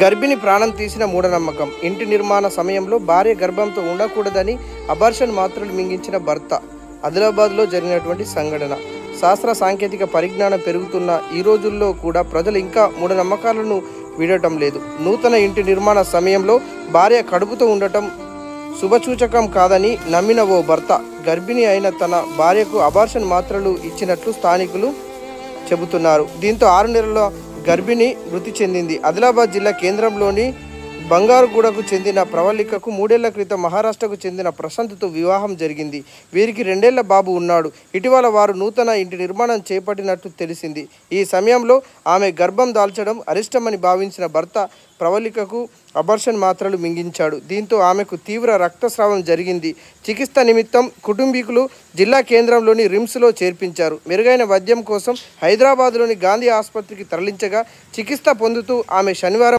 గర్భిణి ప్రాణం తీసిన మూఢనమ్మకం. ఇంటి నిర్మాణ సమయంలో భార్య గర్భంతో ఉండకూడదని అబార్షన్ మాత్రలు మింగించిన భర్త. ఆదిలాబాద్లో జరిగినటువంటి సంఘటన. శాస్త్ర సాంకేతిక పరిజ్ఞానం పెరుగుతున్న ఈ రోజుల్లో కూడా ప్రజలు ఇంకా మూఢనమ్మకాలను వీడటం లేదు. నూతన ఇంటి నిర్మాణ సమయంలో భార్య కడుపుతో ఉండటం శుభసూచకం కాదని నమ్మిన ఓ భర్త గర్భిణి అయిన తన భార్యకు అబార్షన్ మాత్రలు ఇచ్చినట్లు స్థానికులు చెబుతున్నారు. దీంతో 6 నెలల గర్భిణి మృతి చెందింది. ఆదిలాబాద్ జిల్లా కేంద్రంలోని బంగారుగూడకు చెందిన ప్రవళికకు 3 ఏళ్ల క్రితం మహారాష్ట్రకు చెందిన ప్రశాంత్తో వివాహం జరిగింది. వీరికి 2 ఏళ్ల బాబు ఉన్నాడు. ఇటీవల వారు నూతన ఇంటి నిర్మాణం చేపట్టినట్టు తెలిసింది. ఈ సమయంలో ఆమె గర్భం దాల్చడం అరిష్టమని భావించిన భర్త ప్రవళికకు అబార్షన్ మాత్రలు మింగించాడు. దీంతో ఆమెకు తీవ్ర రక్తస్రావం జరిగింది. చికిత్స నిమిత్తం కుటుంబీకులు జిల్లా కేంద్రంలోని రిమ్స్లో చేర్పించారు. మెరుగైన వైద్యం కోసం హైదరాబాద్లోని గాంధీ ఆసుపత్రికి తరలించగా చికిత్స పొందుతూ ఆమె శనివారం